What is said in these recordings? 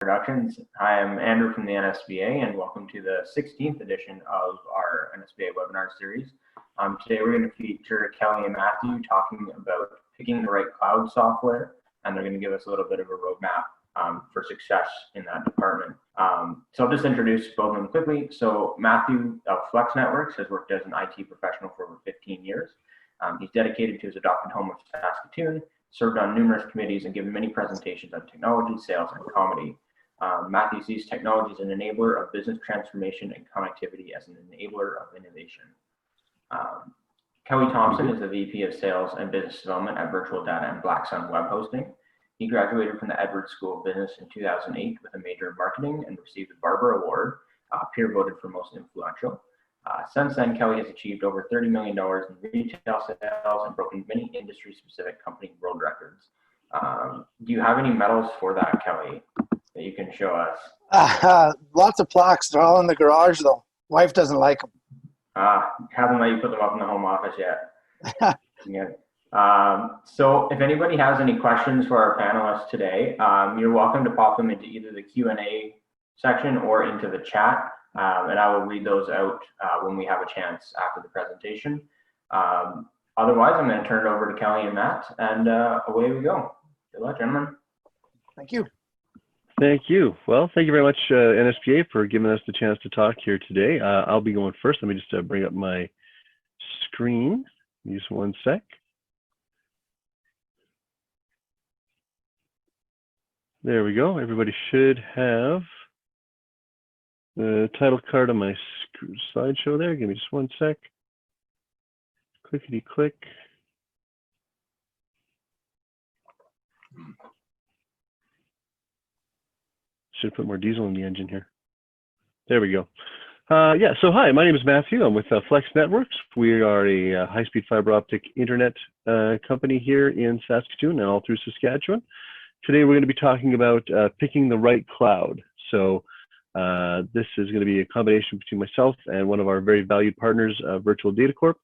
introductions. I am Andrew from the NSBA, and welcome to the 16th edition of our NSBA webinar series. Today we're going to feature Kelly and Matthew talking about picking the right cloud software, and they're going to give us a little bit of a roadmap for success in that department. So I'll just introduce both of them quickly. So Matthew of Flex Networks has worked as an IT professional for over 15 years. He's dedicated to his adopted home of Saskatoon, served on numerous committees, and given many presentations on technology, sales, and comedy. Matthew sees technology as an enabler of business transformation and connectivity as an enabler of innovation. Kelly Thompson is the VP of Sales and Business Development at Virtual Data and Black Sun Web Hosting. He graduated from the Edwards School of Business in 2008 with a major in marketing and received the Barber Award, peer voted for most influential. Since then, Kelly has achieved over $30 million in retail sales and broken many industry-specific company world records. Do you have any medals for that, Kelly, that you can show us? Lots of plaques. They're all in the garage, though. Wife doesn't like them. Haven't let you put them up in the home office yet. Yeah. So if anybody has any questions for our panelists today, you're welcome to pop them into either the Q&A section or into the chat. And I will read those out when we have a chance after the presentation. Otherwise, I'm going to turn it over to Kelly and Matt, and away we go. Good luck, gentlemen. Thank you. Thank you. Well, thank you very much, NSBA, for giving us the chance to talk here today. I'll be going first. Let me just bring up my screen. Just one sec. There we go. Everybody should have the title card on my slideshow there. Give me just one sec. Clickety click. Should put more diesel in the engine here. There we go. Yeah, so hi, my name is Matthew. I'm with Flex Networks. We are a high-speed fiber optic internet company here in Saskatoon and all through Saskatchewan. Today we're going to be talking about picking the right cloud. So this is going to be a combination between myself and one of our very valued partners, Virtual Data Corp.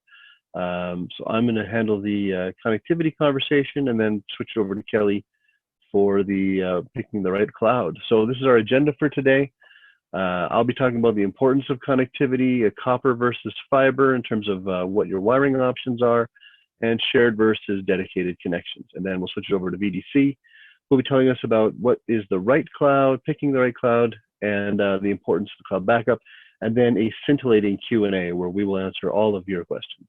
So I'm going to handle the connectivity conversation and then switch it over to Kelly for the picking the right cloud. So this is our agenda for today. I'll be talking about the importance of connectivity, copper versus fiber in terms of what your wiring options are, and shared versus dedicated connections. And then we'll switch it over to VDC. We'll be telling us about what is the right cloud, picking the right cloud, and the importance of the cloud backup, and then a scintillating Q&A where we will answer all of your questions.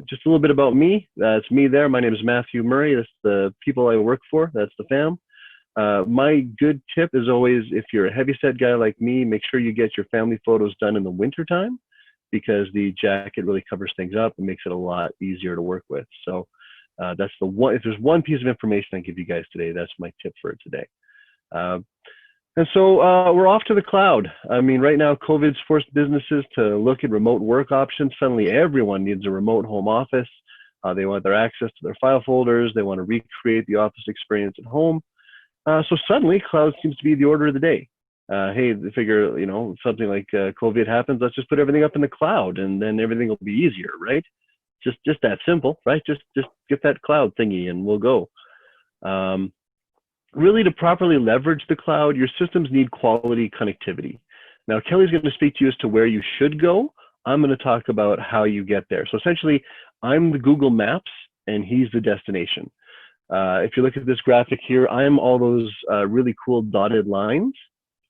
Just a little bit about me. That's me there. My name is Matthew Murray. That's the people I work for. That's the fam. My good tip is always, if you're a heavyset guy like me, make sure you get your family photos done in the winter time, because the jacket really covers things up and makes it a lot easier to work with. So that's the one. If there's one piece of information I give you guys today, that's my tip for today. And so we're off to the cloud. I mean, right now, COVID's forced businesses to look at remote work options. Suddenly, everyone needs a remote home office. They want their access to their file folders. They want to recreate the office experience at home. So suddenly, cloud seems to be the order of the day. Hey, they figure, you know, something like COVID happens, let's just put everything up in the cloud, and then everything will be easier, right? Just that simple, right? Just get that cloud thingy, and we'll go. Really, to properly leverage the cloud, your systems need quality connectivity. Now, Kelly's going to speak to you as to where you should go. I'm going to talk about how you get there. So essentially, I'm the Google Maps, and he's the destination. If you look at this graphic here, I'm all those really cool dotted lines,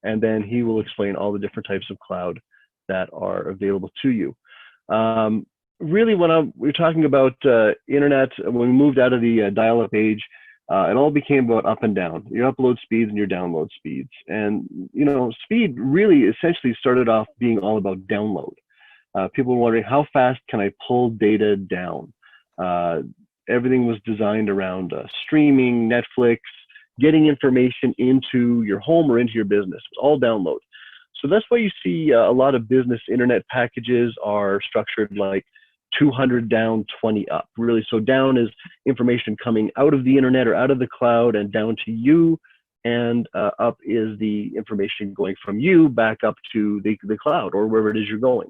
and then he will explain all the different types of cloud that are available to you. Really, when we're talking about internet, when we moved out of the dial-up age, it all became about up and down, your upload speeds and your download speeds. And, you know, speed really essentially started off being all about download. People were wondering, how fast can I pull data down? Everything was designed around streaming, Netflix, getting information into your home or into your business. It's all download. So that's why you see a lot of business internet packages are structured like 200 down, 20 up. Really, so down is information coming out of the internet or out of the cloud and down to you, and up is the information going from you back up to the cloud or wherever it is you're going.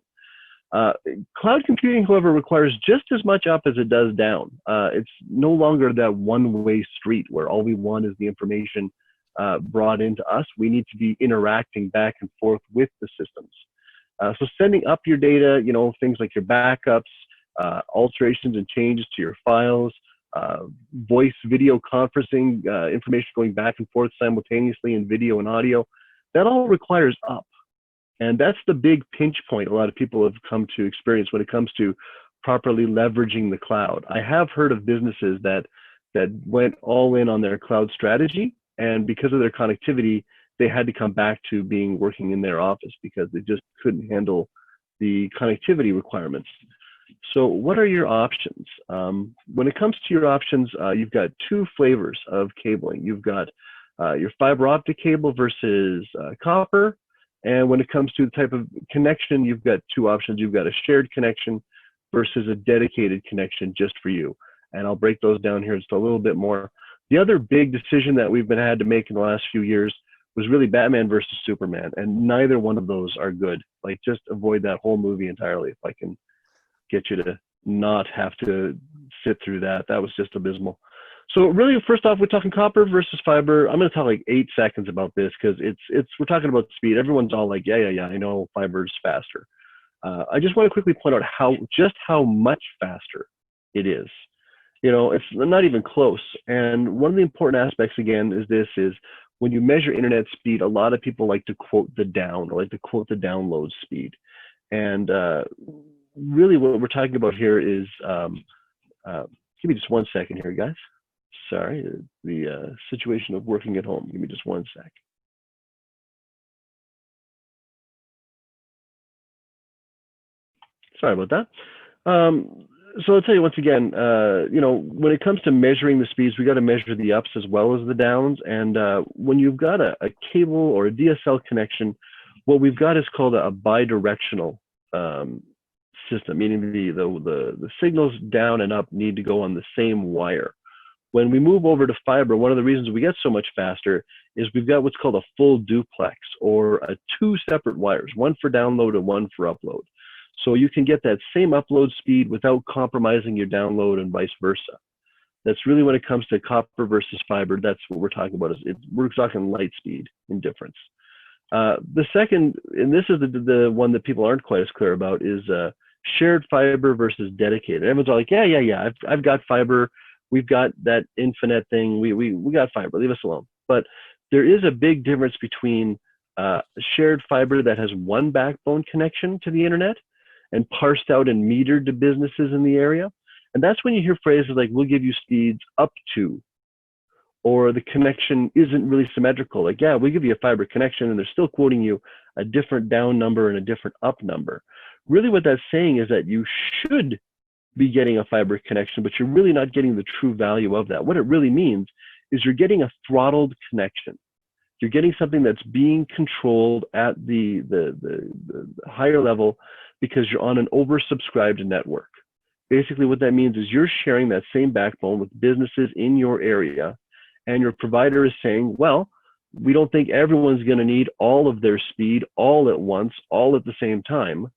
Cloud computing, however, requires just as much up as it does down. It's no longer that one-way street where all we want is the information brought into us. We need to be interacting back and forth with the systems. So sending up your data, things like your backups, alterations and changes to your files, voice, video conferencing, information going back and forth simultaneously in video and audio, that all requires up. And that's the big pinch point a lot of people have come to experience when it comes to properly leveraging the cloud. I have heard of businesses that went all in on their cloud strategy, and because of their connectivity, they had to come back to working in their office because they just couldn't handle the connectivity requirements. So what are your options? When it comes to your options, you've got two flavors of cabling. You've got your fiber optic cable versus copper. And when it comes to the type of connection, you've got two options. You've got a shared connection versus a dedicated connection just for you. And I'll break those down here just a little bit more. The other big decision that we've had to make in the last few years was really Batman versus Superman. And neither one of those are good. Like, just avoid that whole movie entirely if I can get you to not have to sit through that. That was just abysmal. So really, first off, we're talking copper versus fiber. I'm going to talk like 8 seconds about this because we're talking about speed. Everyone's all like, yeah, I know fiber's faster. I just want to quickly point out how much faster it is. It's not even close. And one of the important aspects, again, is when you measure internet speed, a lot of people like to quote the download speed. And really what we're talking about here is, give me just 1 second here, guys. Sorry, the situation of working at home. Give me just 1 sec. Sorry about that. So I'll tell you once again, when it comes to measuring the speeds, we got to measure the ups as well as the downs. And when you've got a cable or a DSL connection, what we've got is called a bidirectional system, meaning the signals down and up need to go on the same wire. When we move over to fiber, one of the reasons we get so much faster is we've got what's called a full duplex, or two separate wires, one for download and one for upload. So you can get that same upload speed without compromising your download and vice versa. That's really when it comes to copper versus fiber, that's what we're talking about. We're talking light speed in difference. The second, and this is the one that people aren't quite as clear about, is shared fiber versus dedicated. Everyone's all like, yeah, I've got fiber. We've got that infinite thing. We got fiber. Leave us alone. But there is a big difference between shared fiber that has one backbone connection to the internet and parsed out and metered to businesses in the area. And that's when you hear phrases like, we'll give you speeds up to, or the connection isn't really symmetrical. Like, yeah, we give you a fiber connection, and they're still quoting you a different down number and a different up number. Really what that's saying is that you should be getting a fiber connection, but you're really not getting the true value of that. What it really means is you're getting a throttled connection. You're getting something that's being controlled at the higher level because you're on an oversubscribed network. Basically what that means is you're sharing that same backbone with businesses in your area, and your provider is saying, well, we don't think everyone's going to need all of their speed all at once, all at the same time.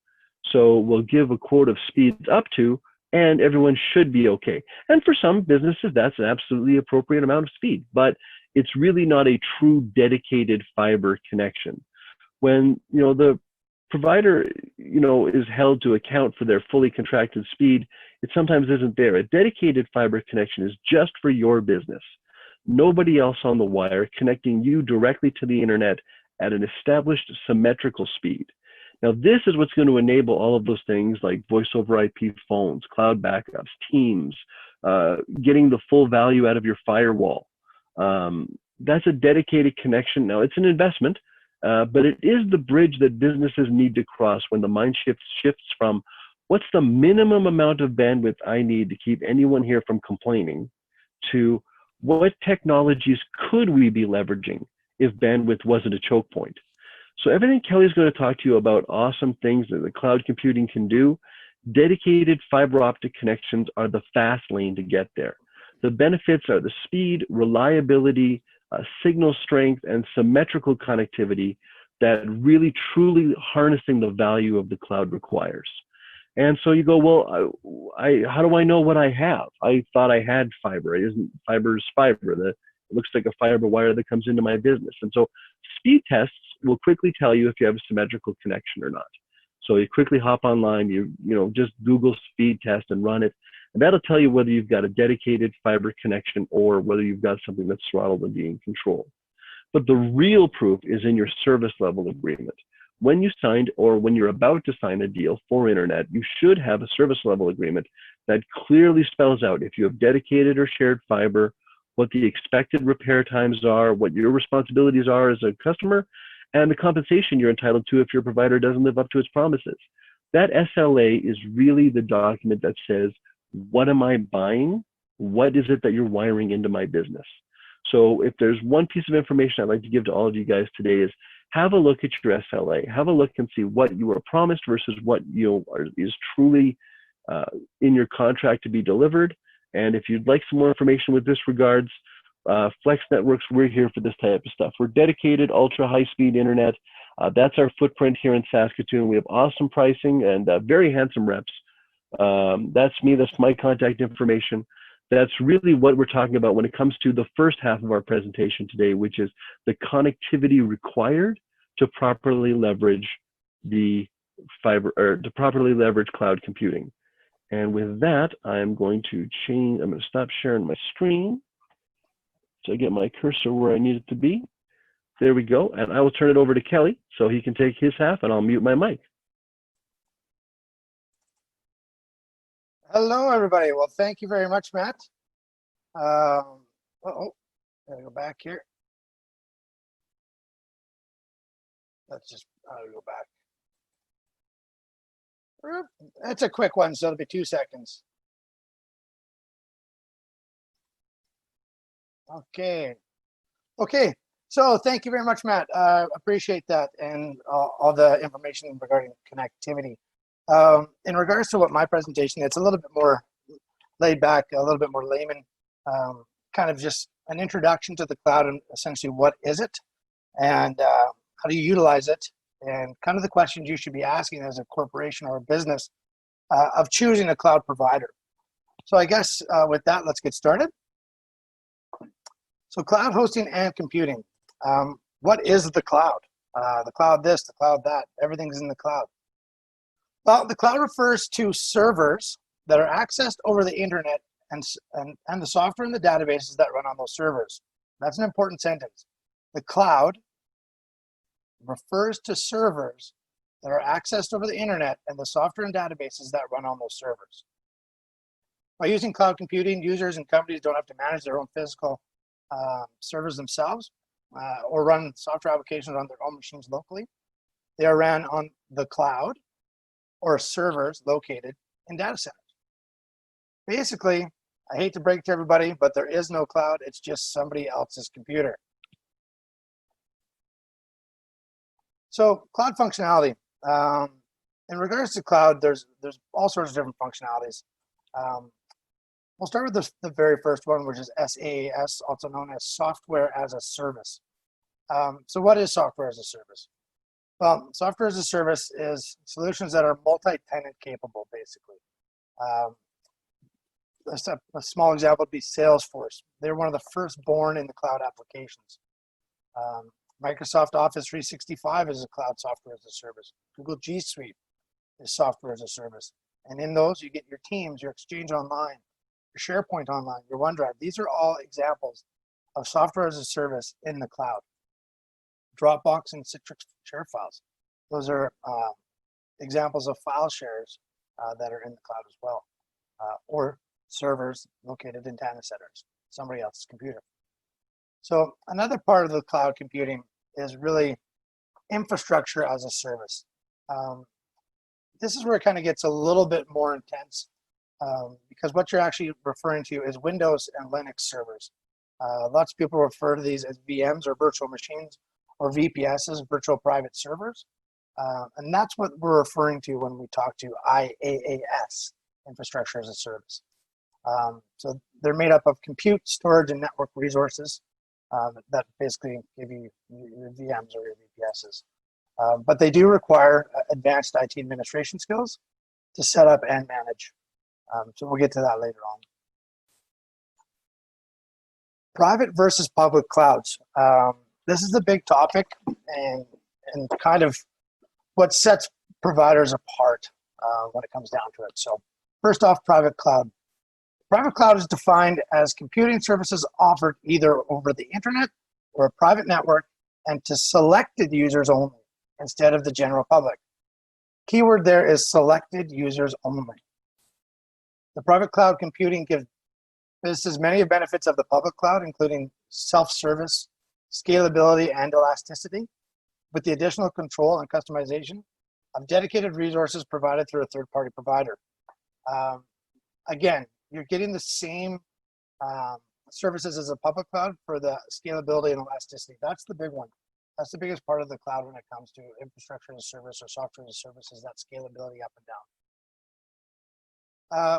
So we'll give a quote of speeds up to, and everyone should be okay. And for some businesses, that's an absolutely appropriate amount of speed, but it's really not a true dedicated fiber connection. When the provider is held to account for their fully contracted speed, it sometimes isn't there. A dedicated fiber connection is just for your business. Nobody else on the wire, connecting you directly to the internet at an established symmetrical speed. Now, this is what's going to enable all of those things like voice over IP phones, cloud backups, Teams, getting the full value out of your firewall. That's a dedicated connection. Now, it's an investment, but it is the bridge that businesses need to cross when the mind shifts from what's the minimum amount of bandwidth I need to keep anyone here from complaining to what technologies could we be leveraging if bandwidth wasn't a choke point. So everything Kelly's going to talk to you about, awesome things that the cloud computing can do, dedicated fiber optic connections are the fast lane to get there. The benefits are the speed, reliability, signal strength, and symmetrical connectivity that really truly harnessing the value of the cloud requires. And so you go, well, how do I know what I have? I thought I had fiber. It isn't fiber's fiber. It looks like a fiber wire that comes into my business. And so speed tests will quickly tell you if you have a symmetrical connection or not. So you quickly hop online, you just Google speed test and run it. And that'll tell you whether you've got a dedicated fiber connection or whether you've got something that's throttled and being controlled. But the real proof is in your service level agreement. When you signed or when you're about to sign a deal for internet, you should have a service level agreement that clearly spells out if you have dedicated or shared fiber, what the expected repair times are, what your responsibilities are as a customer, and the compensation you're entitled to if your provider doesn't live up to its promises. That SLA is really the document that says, what am I buying? What is it that you're wiring into my business? So if there's one piece of information I'd like to give to all of you guys today is have a look at your SLA. Have a look and see what you were promised versus what is truly in your contract to be delivered. And if you'd like some more information with this regards, Flex Networks, we're here for this type of stuff. We're dedicated ultra high-speed internet. That's our footprint here in Saskatoon. We have awesome pricing and very handsome reps. That's me. That's my contact information. That's really what we're talking about when it comes to the first half of our presentation today, which is the connectivity required to properly leverage the fiber, or to properly leverage cloud computing. And with that, I'm going to stop sharing my screen so I get my cursor where I need it to be. There we go. And I will turn it over to Kelly so he can take his half, and I'll mute my mic. Hello, everybody. Well, thank you very much, Matt. Gotta go back here. Let's just go back. That's a quick one, so it'll be 2 seconds. Okay. So thank you very much, Matt. Appreciate that and all the information regarding connectivity. In regards to what my presentation, it's a little bit more laid back, a little bit more layman, kind of just an introduction to the cloud and essentially what is it and how do you utilize it, and kind of the questions you should be asking as a corporation or a business of choosing a cloud provider. So I guess with that, let's get started. So cloud hosting and computing. What is the cloud? The cloud this, the cloud that, everything's in the cloud. Well, the cloud refers to servers that are accessed over the internet and the software and the databases that run on those servers. That's an important sentence. The cloud refers to servers that are accessed over the internet and the software and databases that run on those servers. By using cloud computing, users and companies don't have to manage their own physical servers themselves or run software applications on their own machines locally. They are ran on the cloud or servers located in data centers. Basically, I hate to break it to everybody, but there is no cloud. It's just somebody else's computer. So cloud functionality. In regards to cloud, there's all sorts of different functionalities. We'll start with the very first one, which is SaaS, also known as software as a service. So what is software as a service? Well, software as a service is solutions that are multi-tenant capable, basically. A small example would be Salesforce. They're one of the first born in the cloud applications. Microsoft Office 365 is a cloud software as a service. Google G Suite is software as a service. And in those, you get your Teams, your Exchange Online, your SharePoint Online, your OneDrive. These are all examples of software as a service in the cloud. Dropbox and Citrix share files. Those are examples of file shares that are in the cloud as well. Or servers located in data centers, somebody else's computer. So another part of the cloud computing is really infrastructure as a service. This is where it kind of gets a little bit more intense because what you're actually referring to is Windows and Linux servers. Lots of people refer to these as VMs or virtual machines or VPSs, virtual private servers. And that's what we're referring to when we talk to IaaS, infrastructure as a service. So they're made up of compute, storage, and network resources that basically give you your VMs or your VPSs. But they do require advanced IT administration skills to set up and manage. So we'll get to that later on. Private versus public clouds. This is the big topic and kind of what sets providers apart when it comes down to it. So first off, private cloud. Private cloud is defined as computing services offered either over the internet or a private network and to selected users only instead of the general public. Keyword there is selected users only. The private cloud computing gives businesses many benefits of the public cloud, including self-service, scalability, and elasticity, with the additional control and customization of dedicated resources provided through a third-party provider. Again, you're getting the same services as a public cloud for the scalability and elasticity. That's the big one. That's the biggest part of the cloud when it comes to infrastructure as a service or software as a service, is that scalability up and down.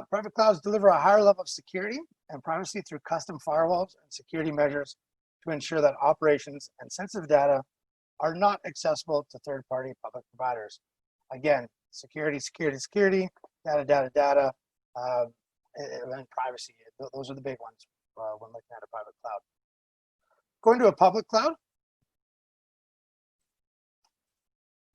Private clouds deliver a higher level of security and privacy through custom firewalls and security measures to ensure that operations and sensitive data are not accessible to third-party public providers. Again, security, data, and privacy. Those are the big ones when looking at a private cloud. Going to a public cloud.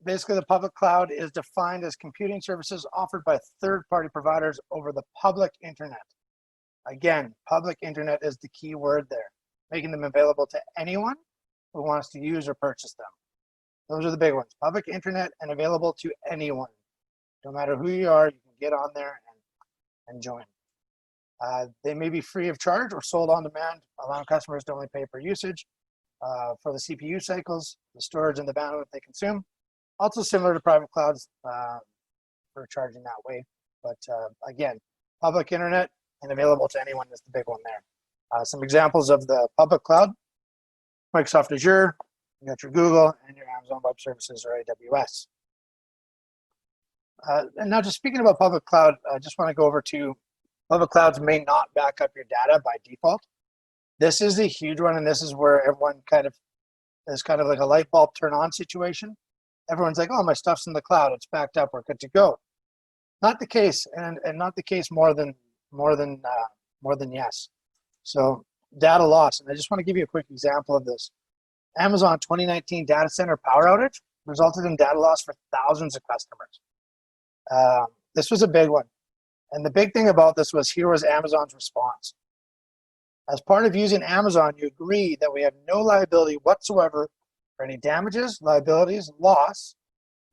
Basically, the public cloud is defined as computing services offered by third-party providers over the public internet. Again, public internet is the key word there, making them available to anyone who wants to use or purchase them. Those are the big ones. Public internet and available to anyone. No matter who you are, you can get on there and join. They may be free of charge or sold on demand, allowing customers to only pay per usage for the CPU cycles, the storage, and the bandwidth they consume. Also similar to private clouds for charging that way. But again, public internet and available to anyone is the big one there. Some examples of the public cloud: Microsoft Azure, you got your Google, and your Amazon Web Services or AWS. And now just speaking about public cloud, I just want to go over to public clouds may not back up your data by default. This is a huge one, and this is where everyone is kind of like a light bulb turn on situation. Everyone's like, oh, my stuff's in the cloud, it's backed up, we're good to go. Not the case, and not the case more than yes. So data loss, and I just want to give you a quick example of this. Amazon 2019 data center power outage resulted in data loss for thousands of customers. This was a big one. And the big thing about this was, here was Amazon's response. As part of using Amazon, you agree that we have no liability whatsoever for any damages, liabilities, loss,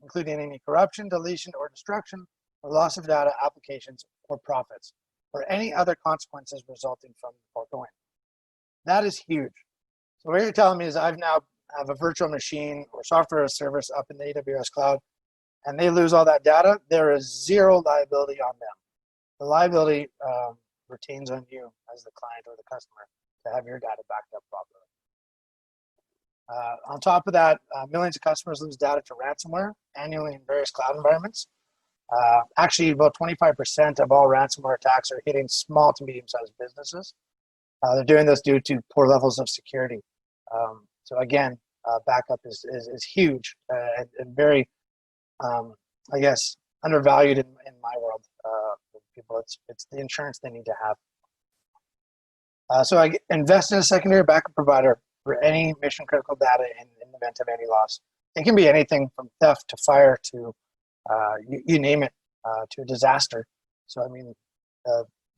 including any corruption, deletion, or destruction, or loss of data, applications, or profits, or any other consequences resulting from the foregoing. That is huge. So what you're telling me is I now have a virtual machine or software as a service up in the AWS cloud, and they lose all that data, there is zero liability on them. The liability retains on you as the client or the customer to have your data backed up properly. On top of that, millions of customers lose data to ransomware annually in various cloud environments. Actually, about 25% of all ransomware attacks are hitting small to medium-sized businesses. They're doing this due to poor levels of security. So again, backup is huge and very, I guess, undervalued in my world. People, it's the insurance they need to have. So I invest in a secondary backup provider for any mission critical data in the event of any loss. It can be anything from theft to fire to you name it, to a disaster. So I mean,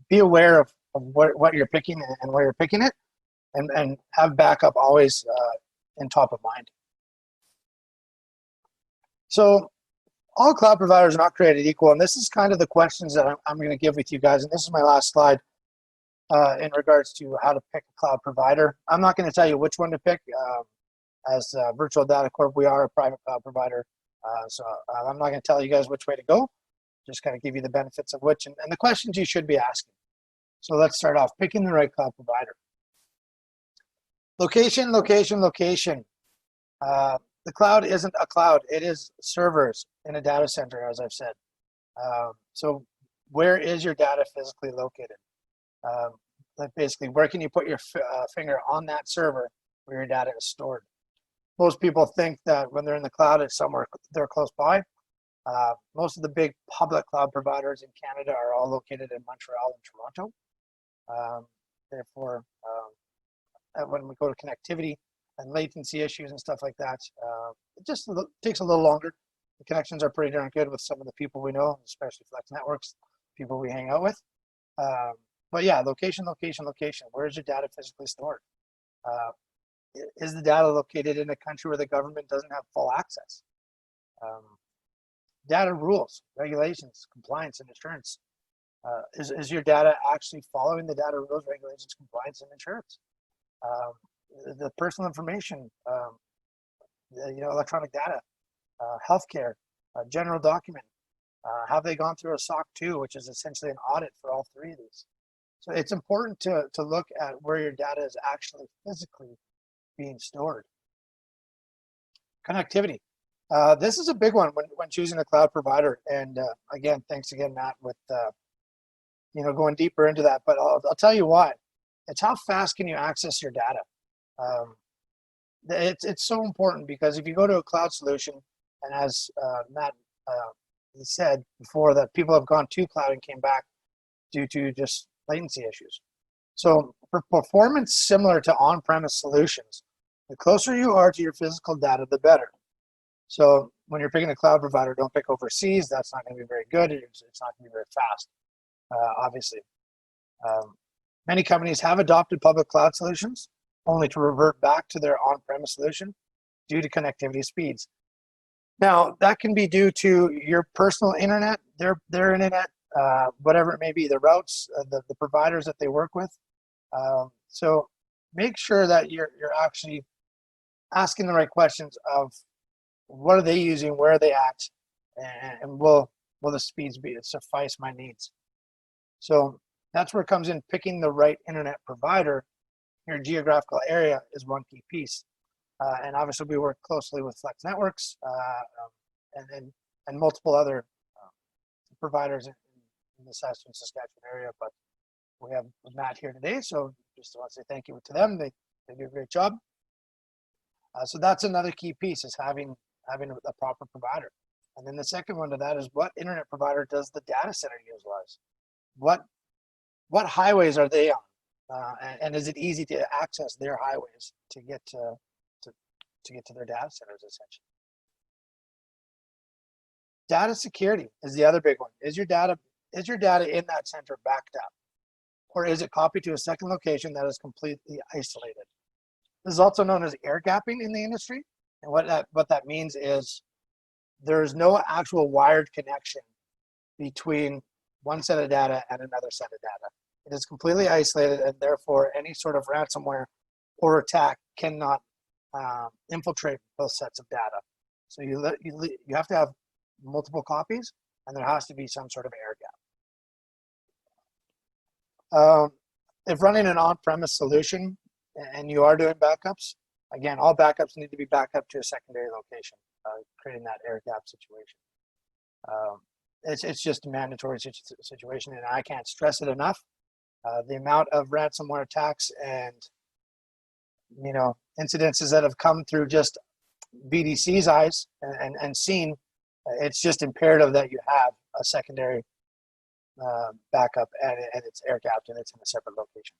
be aware of what you're picking and where you're picking it, and have backup always in top of mind. So all cloud providers are not created equal, and this is kind of the questions that I'm going to give with you guys, and this is my last slide in regards to how to pick a cloud provider. I'm not going to tell you which one to pick. As Virtual Data Corp, we are a private cloud provider, so I'm not going to tell you guys which way to go. Just kind of give you the benefits of which and the questions you should be asking. So let's start off picking the right cloud provider. Location, location, location. The cloud isn't a cloud. It is servers in a data center, as I've said. So where is your data physically located? Like basically, where can you put your finger on that server where your data is stored? Most people think that when they're in the cloud, it's somewhere they're close by. Most of the big public cloud providers in Canada are all located in Montreal and Toronto. Therefore, when we go to connectivity and latency issues and stuff like that, it just takes a little longer. The connections are pretty darn good with some of the people we know, especially Flex Networks, people we hang out with. But yeah, location. Where is your data physically stored? Is the data located in a country where the government doesn't have full access? Data rules, regulations, compliance, and insurance. Is your data actually following the data rules, regulations, compliance, and insurance? The personal information, electronic data, healthcare, general document. Have they gone through a SOC 2, which is essentially an audit for all three of these? So it's important to look at where your data is actually physically being stored. Connectivity. This is a big one when choosing a cloud provider. And again, thanks again, Matt, with going deeper into that. But I'll tell you why. It's how fast can you access your data. It's so important because if you go to a cloud solution, and as Matt he said before, that people have gone to cloud and came back due to just latency issues. So for performance similar to on-premise solutions, the closer you are to your physical data, the better. So when you're picking a cloud provider, don't pick overseas. That's not going to be very good. It's not going to be very fast, obviously. Many companies have adopted public cloud solutions only to revert back to their on-premise solution due to connectivity speeds. Now, that can be due to your personal internet, their internet, whatever it may be, the routes, the providers that they work with. So make sure that you're actually asking the right questions of what are they using, where are they at, and will the speeds suffice my needs? So that's where it comes in. Picking the right internet provider in your geographical area is one key piece. And obviously we work closely with Flex Networks and multiple other providers in the Saskatchewan area, but we have Matt here today, so just want to say thank you to them. They do a great job. So that's another key piece, is having a proper provider. And then the second one to that is, what internet provider does the data center utilize? What highways are they on? And is it easy to access their highways to get to their data centers, essentially? Data security is the other big one. Is your data in that center backed up? Or is it copied to a second location that is completely isolated? This is also known as air gapping in the industry. And what that means is there's no actual wired connection between one set of data and another set of data. It is completely isolated, and therefore any sort of ransomware or attack cannot infiltrate both sets of data. So you have to have multiple copies, and there has to be some sort of air gap. If running an on-premise solution and you are doing backups, again, all backups need to be backed up to a secondary location, creating that air gap situation. It's just a mandatory situation, and I can't stress it enough. The amount of ransomware attacks and incidences that have come through just BDC's eyes and seen, it's just imperative that you have a secondary backup, and it's air gapped and it's in a separate location.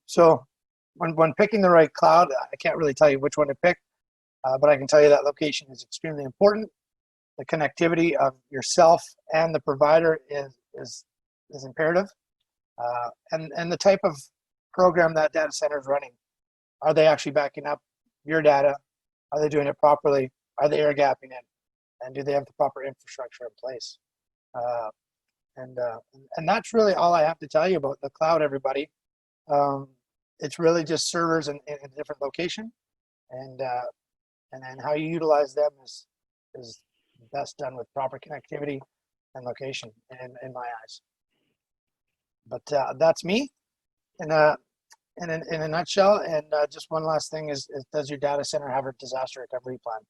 So when picking the right cloud, I can't really tell you which one to pick, but I can tell you that location is extremely important. The connectivity of yourself and the provider is imperative, and the type of program that data center is running. Are they actually backing up your data? Are they doing it properly? Are they air gapping it? And do they have the proper infrastructure in place? And that's really all I have to tell you about the cloud, everybody. It's really just servers in a different location, and then how you utilize them is best done with proper connectivity and location, in my eyes. But that's me in a nutshell. And just one last thing is does your data center have a disaster recovery plan?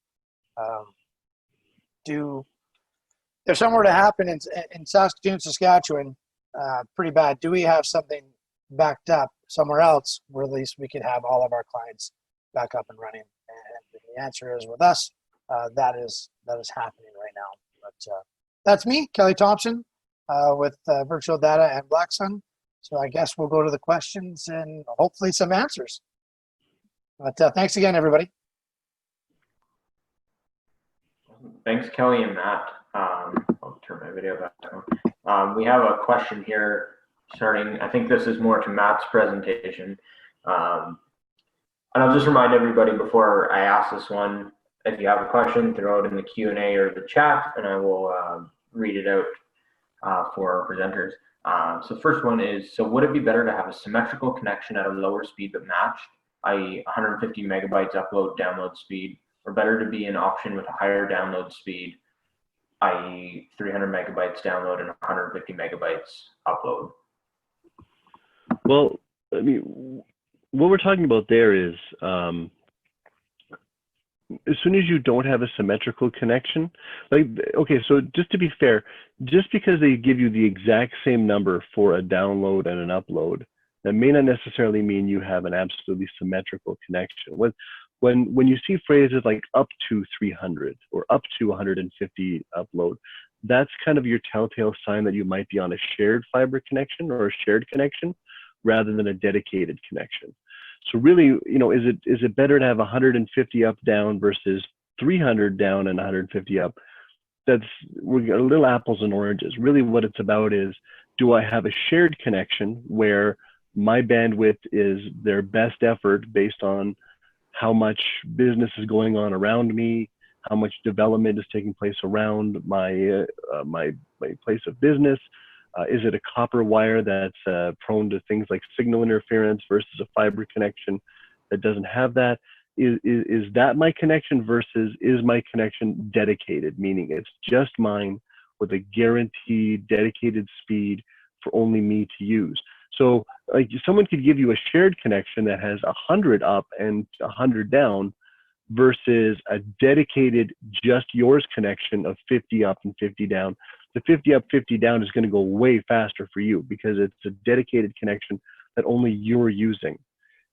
If something were to happen in Saskatoon, Saskatchewan, pretty bad, do we have something backed up somewhere else where at least we could have all of our clients back up and running? And the answer is, with us, that is happening right now. But that's me, Kelly Thompson, with Virtual Data and Black Sun. So I guess we'll go to the questions and hopefully some answers. But thanks again, everybody. Thanks, Kelly and Matt. I'll turn my video back on. We have a question here starting, I think this is more to Matt's presentation. And I'll just remind everybody before I ask this one, if you have a question, throw it in the Q&A or the chat, and I will read it out for our presenters. So first one is, so would it be better to have a symmetrical connection at a lower speed but matched, i.e. 150 megabytes upload download speed, or better to be an option with a higher download speed, i.e. 300 megabytes download and 150 megabytes upload? Well, I mean, what we're talking about there is, as soon as you don't have a symmetrical connection, like, okay, so just to be fair, just because they give you the exact same number for a download and an upload, that may not necessarily mean you have an absolutely symmetrical connection. When you see phrases like up to 300 or up to 150 upload, that's kind of your telltale sign that you might be on a shared fiber connection or a shared connection rather than a dedicated connection. So really, you know, is it better to have 150 up down versus 300 down and 150 up? We're a little apples and oranges. Really what it's about is, do I have a shared connection where my bandwidth is their best effort based on how much business is going on around me, how much development is taking place around my place of business? Is it a copper wire that's prone to things like signal interference versus a fiber connection that doesn't have that? Is that my connection versus is my connection dedicated, meaning it's just mine with a guaranteed dedicated speed for only me to use? So like someone could give you a shared connection that has 100 up and 100 down versus a dedicated just yours connection of 50 up and 50 down. The 50 up, 50 down is going to go way faster for you because it's a dedicated connection that only you're using.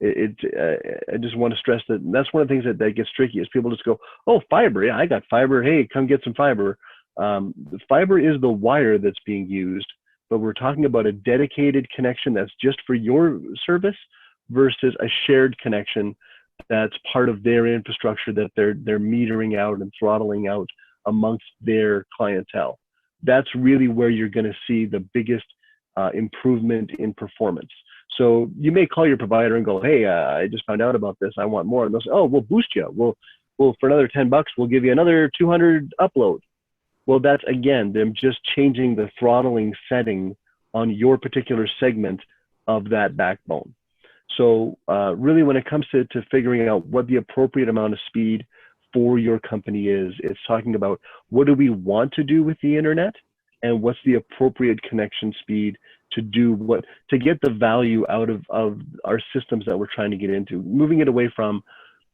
I just want to stress that that's one of the things that gets tricky is people just go, oh, fiber, yeah, I got fiber. Hey, come get some fiber. The fiber is the wire that's being used, but we're talking about a dedicated connection that's just for your service versus a shared connection that's part of their infrastructure that they're metering out and throttling out amongst their clientele. That's really where you're going to see the biggest improvement in performance. So you may call your provider and go, hey, I just found out about this. I want more. And they'll say, oh, we'll boost you. We'll for another 10 bucks, we'll give you another 200 upload. Well, that's, again, them just changing the throttling setting on your particular segment of that backbone. So really, when it comes to figuring out what the appropriate amount of speed for your company is, it's talking about what do we want to do with the internet and what's the appropriate connection speed to get the value out of our systems that we're trying to get into, moving it away from,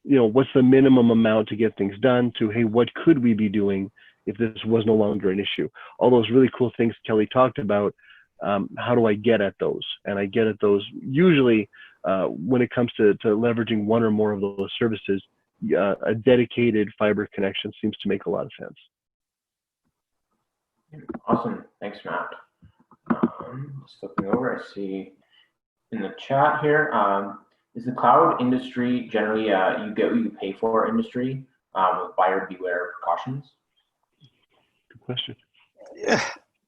you know, what's the minimum amount to get things done to, hey, what could we be doing if this was no longer an issue? All those really cool things Kelly talked about, how do I get at those? And I get at those usually when it comes to leveraging one or more of those services, a dedicated fiber connection seems to make a lot of sense. Awesome. Thanks, Matt. Just looking over, I see in the chat here, is the cloud industry generally you get what you pay for industry with buyer beware precautions? Good question. Yeah,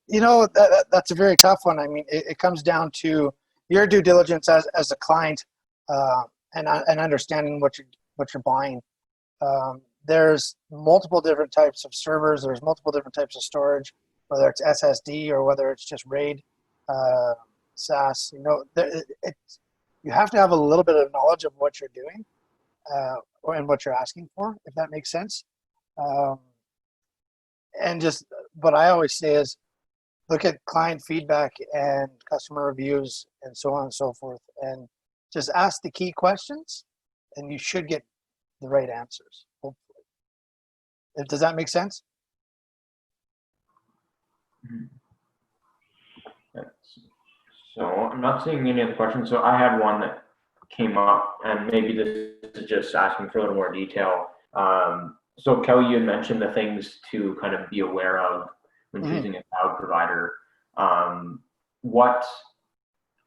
you know, that's a very tough one. I mean, it comes down to your due diligence as a client and understanding what you're buying. There's multiple different types of servers. There's multiple different types of storage, whether it's SSD or whether it's just RAID, SAS. You know, you have to have a little bit of knowledge of what you're doing and what you're asking for, if that makes sense. And just what I always say is look at client feedback and customer reviews and so on and so forth, and just ask the key questions, and you should get the right answers, hopefully. Does that make sense? So I'm not seeing any other questions. So I had one that came up, and maybe this is just asking for a little more detail. So Kelly, you had mentioned the things to kind of be aware of when choosing a cloud provider.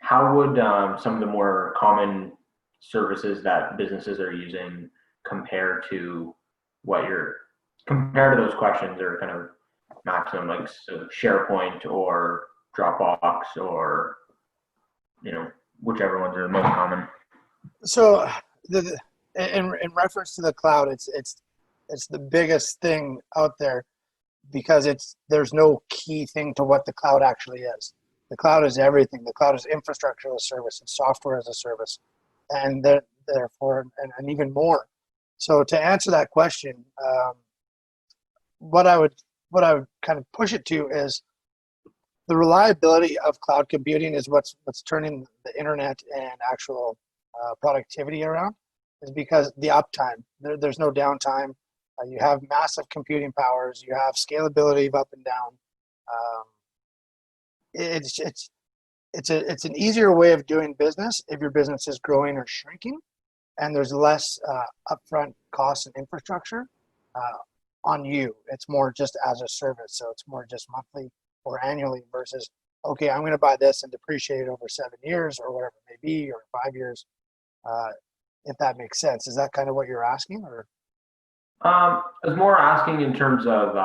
how would some of the more common services that businesses are using compare to what you're compare to those questions, or kind of maximum, like so SharePoint or Dropbox, or whichever ones are the most common? So in reference to the cloud, it's the biggest thing out there because there's no key thing to what the cloud actually is. The cloud is everything. The cloud is infrastructure as a service and software as a service, and therefore and even more. So to answer that question, what I would kind of push it to is the reliability of cloud computing is what's turning the internet and actual productivity around, is because the uptime. There's no downtime. You have massive computing powers. You have scalability of up and down. It's an easier way of doing business if your business is growing or shrinking, and there's less upfront costs and infrastructure on you. It's more just as a service, so it's more just monthly or annually versus, okay, I'm going to buy this and depreciate it over 7 years or whatever it may be, or 5 years, if that makes sense. Is that kind of what you're asking, or? I was more asking in terms of,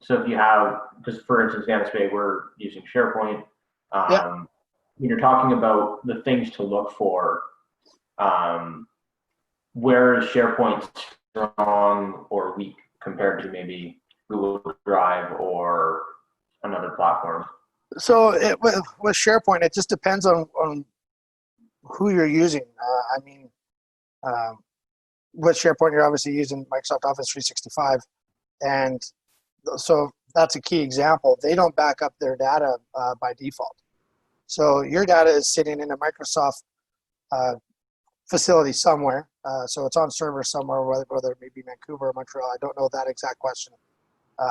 so if you have, because for instance, the NSBA, we're using SharePoint. Yeah. When you're talking about the things to look for, where is SharePoint strong or weak compared to maybe Google Drive or another platform? So with SharePoint, it just depends on who you're using. I mean, with SharePoint, you're obviously using Microsoft Office 365, and so that's a key example. They don't back up their data by default. So your data is sitting in a Microsoft facility somewhere. So it's on server somewhere, whether it may be Vancouver or Montreal. I don't know that exact question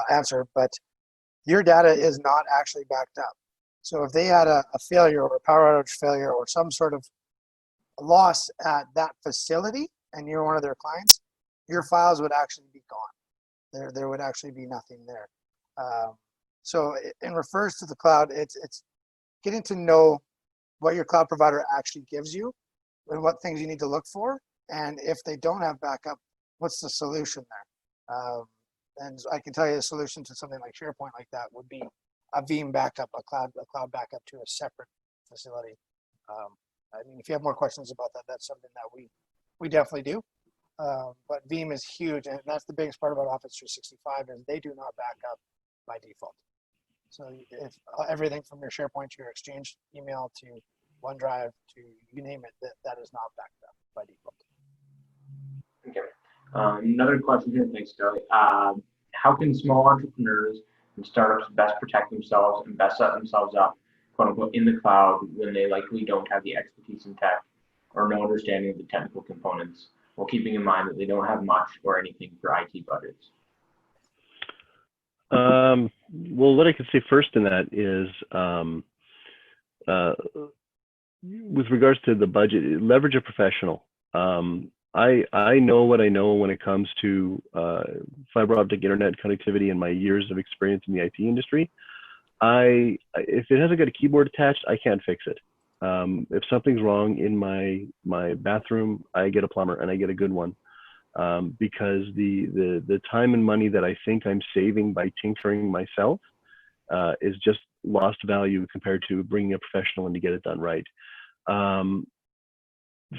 answer, but your data is not actually backed up. So if they had a failure or a power outage failure or some sort of loss at that facility and you're one of their clients, your files would actually be gone. There would actually be nothing there. So in refers to the cloud, it's getting to know what your cloud provider actually gives you and what things you need to look for. And if they don't have backup, what's the solution there? And I can tell you the solution to something like SharePoint like that would be a Veeam backup, a cloud backup to a separate facility. I mean, if you have more questions about that, that's something that we definitely do. But Veeam is huge, and that's the biggest part about Office 365 is they do not back up by default. So if everything from your SharePoint to your Exchange email to OneDrive to you name it, that is not backed up by default. Okay. Another question here. Thanks, Kelly. How can small entrepreneurs and startups best protect themselves and best set themselves up, quote unquote, in the cloud when they likely don't have the expertise in tech or no understanding of the technical components, while keeping in mind that they don't have much or anything for IT budgets? Well, what I could say first in that is, with regards to the budget, leverage a professional. I know what I know when it comes to fiber optic internet connectivity and my years of experience in the IT industry. If it hasn't got a keyboard attached, I can't fix it. If something's wrong in my bathroom, I get a plumber, and I get a good one. Because the time and money that I think I'm saving by tinkering myself is just lost value compared to bringing a professional in to get it done right.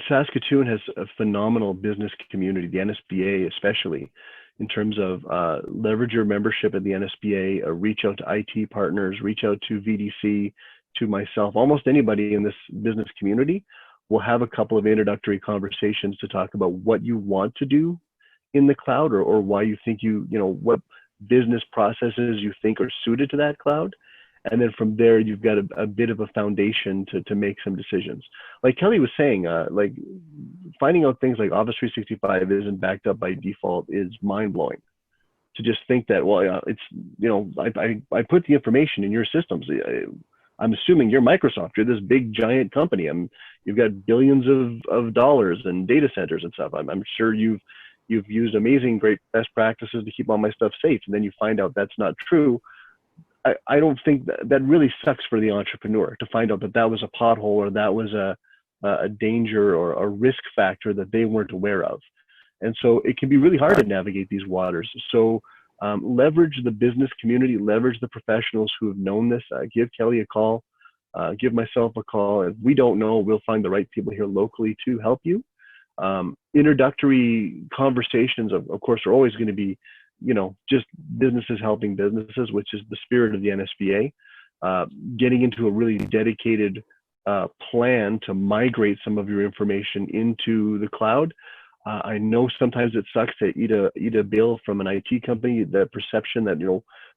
Saskatoon has a phenomenal business community, the NSBA especially, in terms of leverage your membership at the NSBA, reach out to IT partners, reach out to VDC, to myself. Almost anybody in this business community will have a couple of introductory conversations to talk about what you want to do in the cloud, or why you think what business processes you think are suited to that cloud. And then from there, you've got a bit of a foundation to make some decisions. Like Kelly was saying, like finding out things like Office 365 isn't backed up by default is mind blowing. To just think that, well, it's, I put the information in your systems. I'm assuming you're Microsoft. You're this big giant company. You've got billions of dollars in data centers and stuff. I'm sure you've used amazing, great best practices to keep all my stuff safe. And then you find out that's not true. I don't think that really sucks for the entrepreneur to find out that that was a pothole or that was a danger or a risk factor that they weren't aware of. And so it can be really hard to navigate these waters. So leverage the business community, leverage the professionals who have known this. Give Kelly a call, give myself a call. If we don't know, we'll find the right people here locally to help you. Introductory conversations, of course, are always going to be, just businesses helping businesses, which is the spirit of the NSBA. Getting into a really dedicated plan to migrate some of your information into the cloud. I know sometimes it sucks to eat a bill from an IT company, the perception that,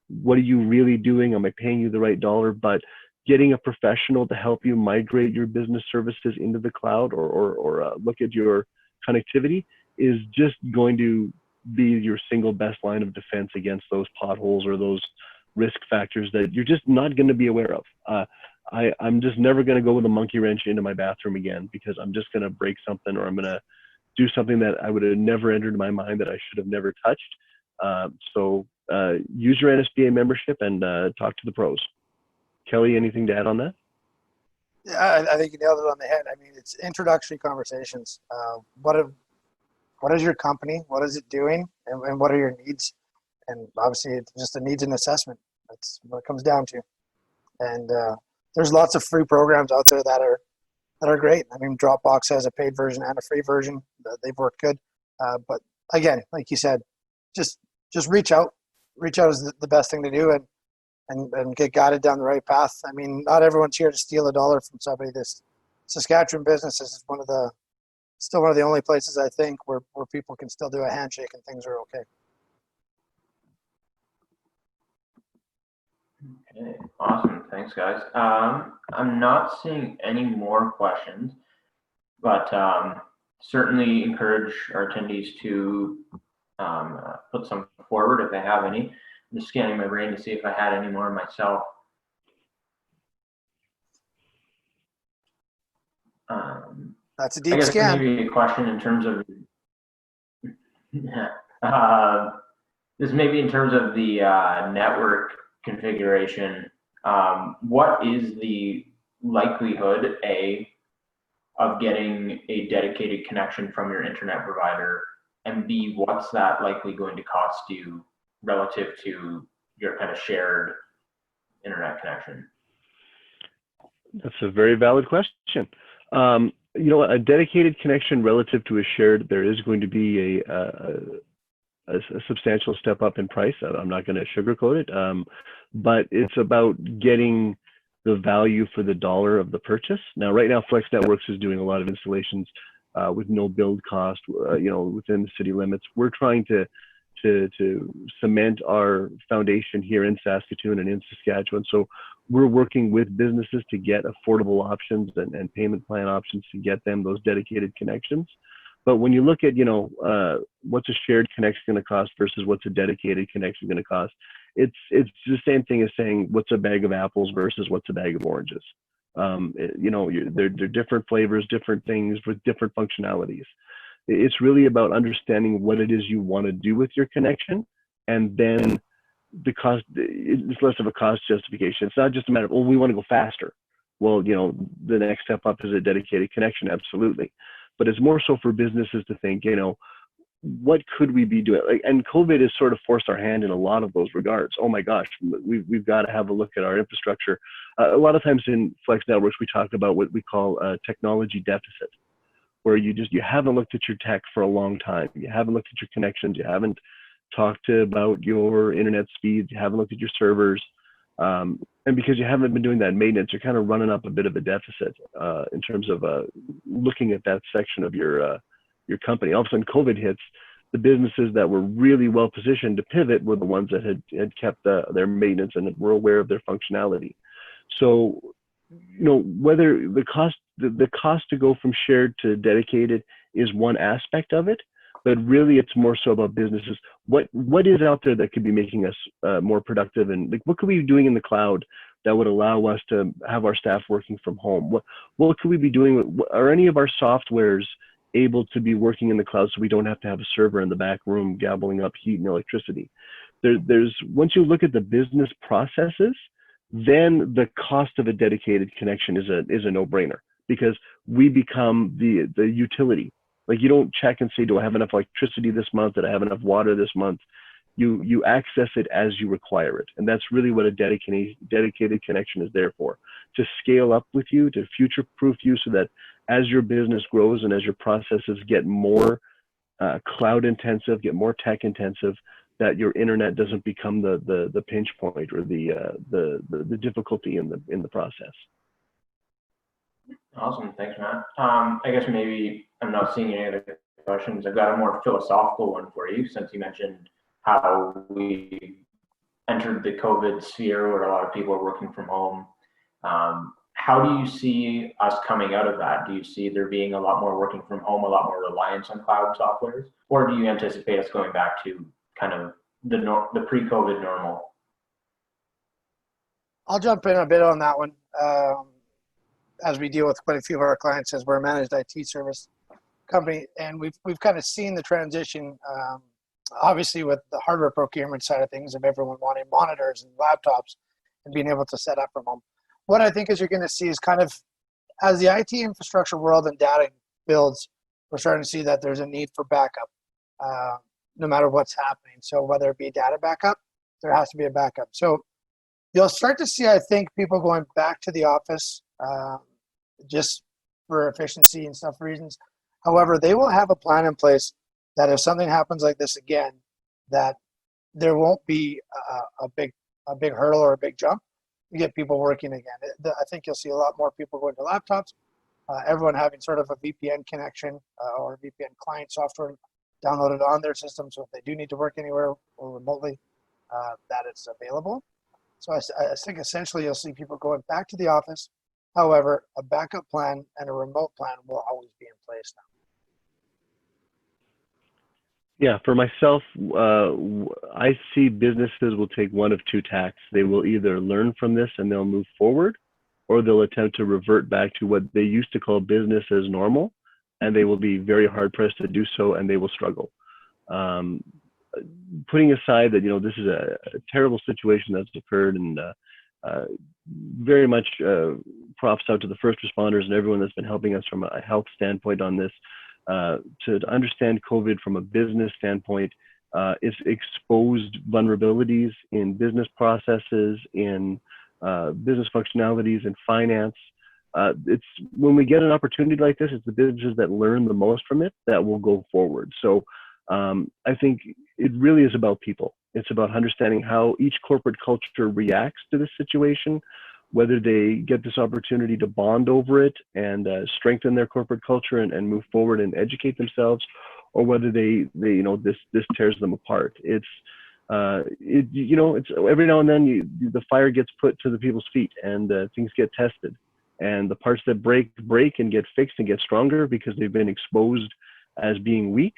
what are you really doing? Am I paying you the right dollar? But getting a professional to help you migrate your business services into the cloud or look at your connectivity is just going to be your single best line of defense against those potholes or those risk factors that you're just not going to be aware of. I'm just never going to go with a monkey wrench into my bathroom again because I'm just going to break something or I'm going to do something that I would have never entered my mind that I should have never touched. So use your NSBA membership and talk to the pros. Kelly, anything to add on that? Yeah, I think you nailed it on the head. I mean, it's introductory conversations. What is your company? What is it doing? And what are your needs? And obviously, it's just a needs and assessment. That's what it comes down to. And there's lots of free programs out there that are great. I mean, Dropbox has a paid version and a free version. They've worked good. But again, like you said, just reach out. Reach out is the best thing to do and get guided down the right path. I mean, not everyone's here to steal a dollar from somebody. This Saskatchewan business is still one of the only places I think where people can still do a handshake and things are okay. Okay, awesome. Thanks, guys. I'm not seeing any more questions, but certainly encourage our attendees to put some forward if they have any. I'm just scanning my brain to see if I had any more myself. That's a deep I guess scan. maybe a question in terms of this maybe in terms of the network configuration. What is the likelihood of getting a dedicated connection from your internet provider, and B, what's that likely going to cost you relative to your kind of shared internet connection? That's a very valid question. A dedicated connection relative to a shared, there is going to be a substantial step up in price. I'm not going to sugarcoat it, but it's about getting the value for the dollar of the purchase. Now, right now, Flex Networks is doing a lot of installations with no build cost, within the city limits. We're trying to cement our foundation here in Saskatoon and in Saskatchewan. So we're working with businesses to get affordable options and payment plan options to get them those dedicated connections. But when you look at, what's a shared connection going to cost versus what's a dedicated connection going to cost, it's the same thing as saying what's a bag of apples versus what's a bag of oranges. They're different flavors, different things with different functionalities. It's really about understanding what it is you want to do with your connection, and then the cost. It's less of a cost justification. It's not just a matter of, we want to go faster. Well, the next step up is a dedicated connection, absolutely. But it's more so for businesses to think, what could we be doing? And COVID has sort of forced our hand in a lot of those regards. Oh my gosh, we've got to have a look at our infrastructure. A lot of times in Flex Networks, we talk about what we call a technology deficit, where you haven't looked at your tech for a long time. You haven't looked at your connections. You haven't talked about your internet speeds. You haven't looked at your servers. And because you haven't been doing that maintenance, you're kind of running up a bit of a deficit in terms of looking at that section of your company. All of a sudden, COVID hits. The businesses that were really well positioned to pivot were the ones that had kept their maintenance and were aware of their functionality. So, whether the cost to go from shared to dedicated is one aspect of it, but really it's more so about businesses. What is out there that could be making us more productive, and what could we be doing in the cloud that would allow us to have our staff working from home? What could we be doing? Are any of our softwares able to be working in the cloud so we don't have to have a server in the back room gobbling up heat and electricity? there's once you look at the business processes, then the cost of a dedicated connection is a no-brainer, because we become the utility. Like, you don't check and say, do I have enough electricity this month? Did I have enough water this month? You access it as you require it. And that's really what a dedicated connection is there for, to scale up with you, to future-proof you, so that as your business grows and as your processes get more cloud intensive, get more tech intensive, that your internet doesn't become the pinch point or the difficulty in the process. Awesome, thanks, Matt. I guess maybe I'm not seeing any other questions. I've got a more philosophical one for you, since you mentioned how we entered the COVID sphere where a lot of people are working from home. How do you see us coming out of that? Do you see there being a lot more working from home, a lot more reliance on cloud softwares, or do you anticipate us going back to kind of the pre-COVID normal? I'll jump in a bit on that one. As we deal with quite a few of our clients, as we're a managed IT service company, and we've kind of seen the transition, obviously with the hardware procurement side of things, of everyone wanting monitors and laptops and being able to set up from home. What I think is you're going to see is kind of, as the IT infrastructure world and data builds, we're starting to see that there's a need for backup, no matter what's happening. So whether it be data backup, there has to be a backup. So you'll start to see, I think, people going back to the office, just for efficiency and stuff reasons. However, they will have a plan in place that if something happens like this again, that there won't be a big hurdle or a big jump to get people working again. I think you'll see a lot more people going to laptops, everyone having sort of a VPN connection or a VPN client software downloaded on their system, so if they do need to work anywhere or remotely, that it's available. So I think essentially you'll see people going back to the office. However, a backup plan and a remote plan will always be in place now. Yeah, for myself, I see businesses will take one of two tacks. They will either learn from this and they'll move forward, or they'll attempt to revert back to what they used to call business as normal, and they will be very hard pressed to do so, and they will struggle. Putting aside that, this is a terrible situation that's occurred, and very much props out to the first responders and everyone that's been helping us from a health standpoint on this. To understand COVID from a business standpoint, it's exposed vulnerabilities in business processes, in business functionalities, in finance. It's when we get an opportunity like this, it's the businesses that learn the most from it that will go forward. So I think it really is about people. It's about understanding how each corporate culture reacts to this situation, whether they get this opportunity to bond over it and strengthen their corporate culture and move forward and educate themselves, or whether they this tears them apart. It's every now and then the fire gets put to the people's feet, and things get tested, and the parts that break and get fixed and get stronger because they've been exposed as being weak.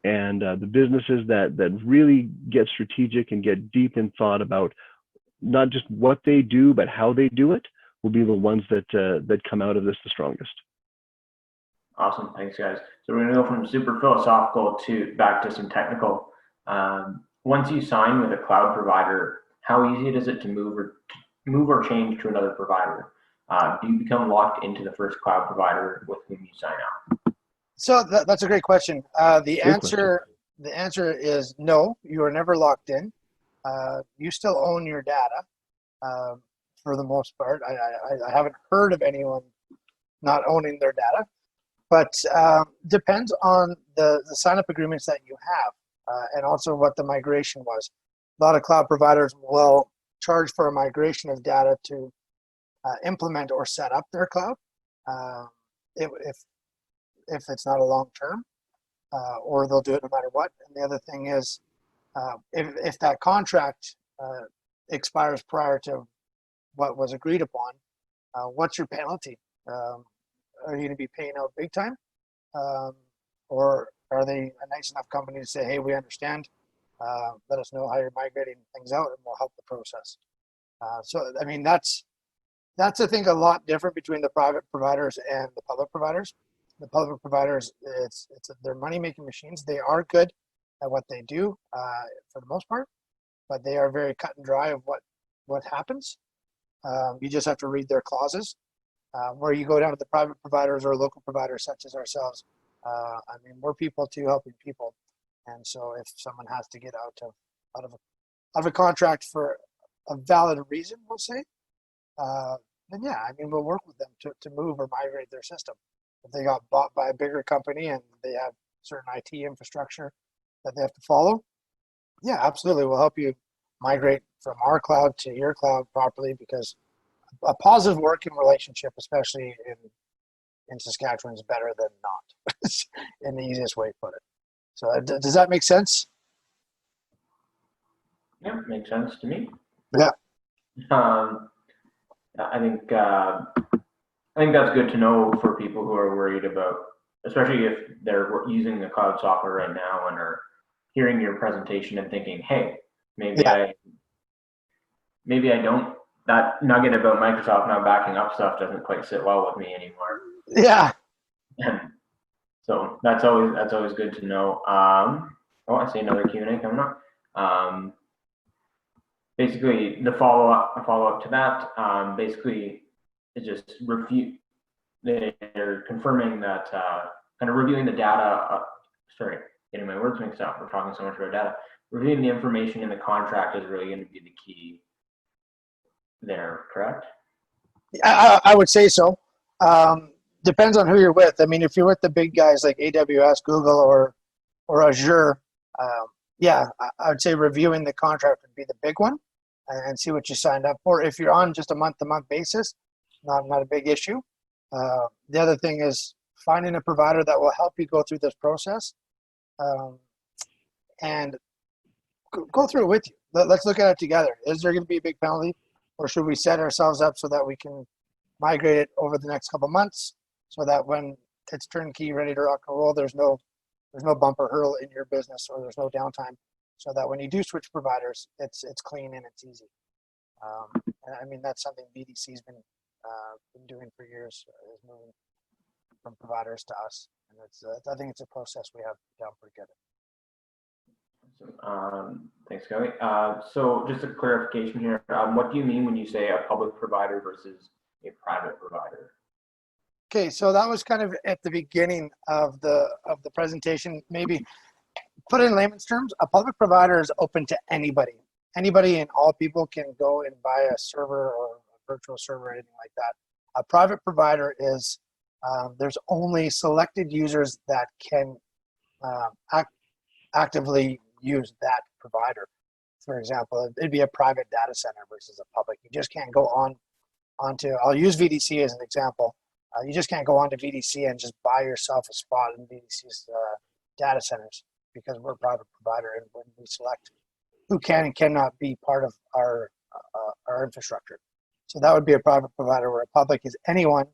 And the businesses that really get strategic and get deep in thought about not just what they do, but how they do it, will be the ones that come out of this the strongest. Awesome, thanks, guys. So we're going to go from super philosophical to back to some technical. Once you sign with a cloud provider, how easy is it to move or change to another provider? Do you become locked into the first cloud provider with whom you sign up? So that's a great question. The answer is no. You are never locked in. You still own your data for the most part. I haven't heard of anyone not owning their data, but depends on the sign-up agreements that you have and also what the migration was. A lot of cloud providers will charge for a migration of data to implement or set up their cloud. If it's not a long term, or they'll do it no matter what. And the other thing is, if that contract expires prior to what was agreed upon, what's your penalty? Are you going to be paying out big time? Or are they a nice enough company to say, hey, we understand, let us know how you're migrating things out and we'll help the process. So, I mean, that's I think a lot different between the private providers and the public providers. The public providers, they're money-making machines. They are good at what they do for the most part, but they are very cut and dry of what happens. You just have to read their clauses. Where you go down to the private providers or local providers such as ourselves, I mean, we're people too helping people. And so if someone has to get out of a contract for a valid reason, we'll say, then yeah, I mean, we'll work with them to move or migrate their system. If they got bought by a bigger company and they have certain IT infrastructure that they have to follow, yeah, absolutely. We'll help you migrate from our cloud to your cloud properly, because a positive working relationship, especially in Saskatchewan, is better than not, in the easiest way to put it. So does that make sense? Yeah, makes sense to me. Yeah. I think that's good to know for people who are worried about, especially if they're using the cloud software right now and are hearing your presentation and thinking, hey, maybe I don't, that nugget about Microsoft not backing up stuff doesn't quite sit well with me anymore. Yeah. And so that's always good to know. Oh, I see another Q&A coming up. Basically, the follow up to that, basically, is just they're confirming that, kind of reviewing the data. Sorry, getting my words mixed up. We're talking so much about data. Reviewing the information in the contract is really going to be the key there, correct? I would say so. Depends on who you're with. I mean, if you're with the big guys like AWS, Google, or Azure, yeah, I would say reviewing the contract would be the big one, and see what you signed up for. If you're on just a month-to-month basis, not a big issue. The other thing is finding a provider that will help you go through this process, and go through it with you. Let's look at it together. Is there going to be a big penalty, or should we set ourselves up so that we can migrate it over the next couple months, so that when it's turnkey, ready to rock and roll, there's no bumper hurdle in your business, or there's no downtime, so that when you do switch providers, it's clean and it's easy. And I mean, that's something BDC's been doing for years, is moving from providers to us, and I think it's a process we have down pretty good. Thanks, Kelly. So just a clarification here. What do you mean when you say a public provider versus a private provider? Okay, so that was kind of at the beginning of the presentation. Maybe put in layman's terms, a public provider is open to anybody. Anybody and all people can go and buy a server or a virtual server or anything like that. A private provider is, there's only selected users that can actively use that provider. For example, it'd be a private data center versus a public. You just can't go onto, I'll use VDC as an example. You just can't go onto VDC and just buy yourself a spot in VDC's data centers, because we're a private provider, and when we select who can and cannot be part of our infrastructure. So that would be a private provider, where a public is anyone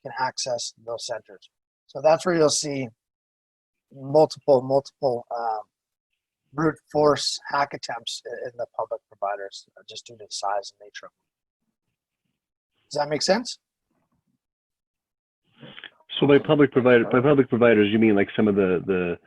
can access those centers. So that's where you'll see multiple brute force hack attempts in the public providers, just due to the size and nature of them. Does that make sense? So by public providers, you mean like some of the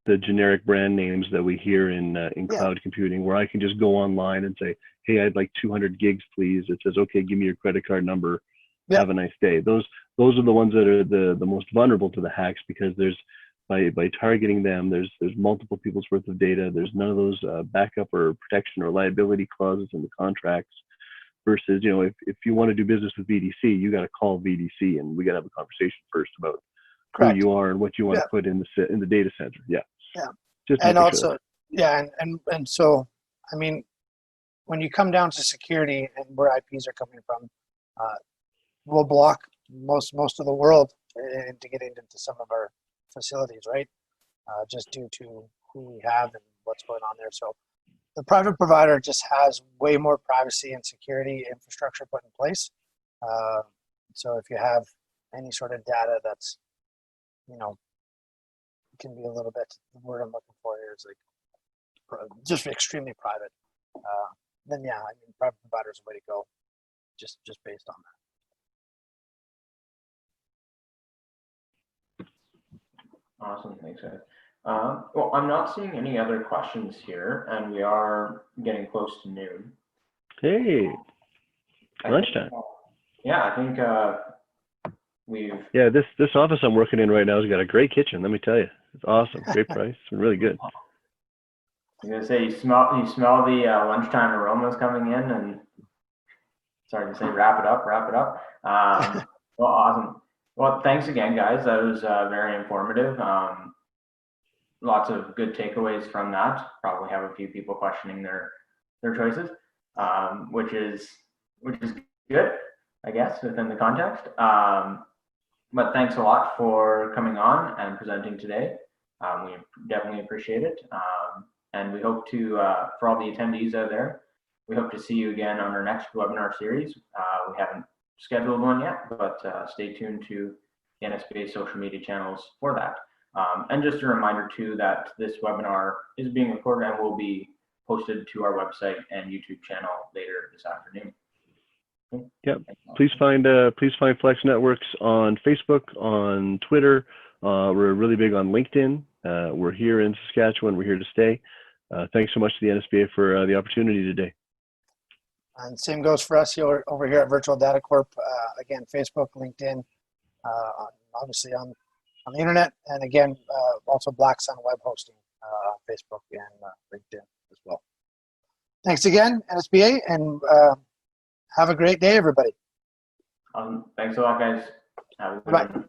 generic brand names that we hear in cloud computing, where I can just go online and say, hey, I'd like 200 gigs, please. It says, okay, give me your credit card number. Yeah. Have a nice day. Those are the ones that are the most vulnerable to the hacks, because there's by targeting them, there's multiple people's worth of data. There's none of those backup or protection or liability clauses in the contracts. Versus, you know, if you want to do business with VDC, you got to call VDC, and we got to have a conversation first about Correct. Who you are and what you want to put in the data center. Yeah. Yeah. Just and also, sure. Yeah, and so, I mean, when you come down to security and where IPs are coming from, we'll block most of the world into getting into some of our facilities, right? Just due to who we have and what's going on there. So the private provider just has way more privacy and security infrastructure put in place. So if you have any sort of data that's, you know, can be a little bit, the word I'm looking for here is like just extremely private, then yeah, I mean, private provider is the way to go, just based on that. Awesome, thanks, guys. Well, I'm not seeing any other questions here, and we are getting close to noon. Hey, I lunchtime. think, yeah, I think we've. Yeah, this office I'm working in right now has got a great kitchen. Let me tell you, it's awesome. Great price, really good. I'm gonna say you smell the lunchtime aromas coming in, and sorry to say, wrap it up. Well, awesome. Well, thanks again, guys. That was very informative. Lots of good takeaways from that. Probably have a few people questioning their choices, which is good, I guess, within the context. But thanks a lot for coming on and presenting today. We definitely appreciate it. And we hope to, for all the attendees out there, we hope to see you again on our next webinar series. We haven't scheduled one yet, but stay tuned to the NSBA social media channels for that. And just a reminder too that this webinar is being recorded and will be posted to our website and YouTube channel later this afternoon. Yep. Please find Flex Networks on Facebook, on Twitter. We're really big on LinkedIn. We're here in Saskatchewan. We're here to stay. Thanks so much to the NSBA for the opportunity today. And same goes for us here over here at Virtual Data Corp. Again, Facebook, LinkedIn, obviously on the internet, and again, also Black Sun Web Hosting on Facebook and LinkedIn as well. Thanks again, NSBA, and have a great day, everybody. Thanks a lot, guys. Have a good Bye. one.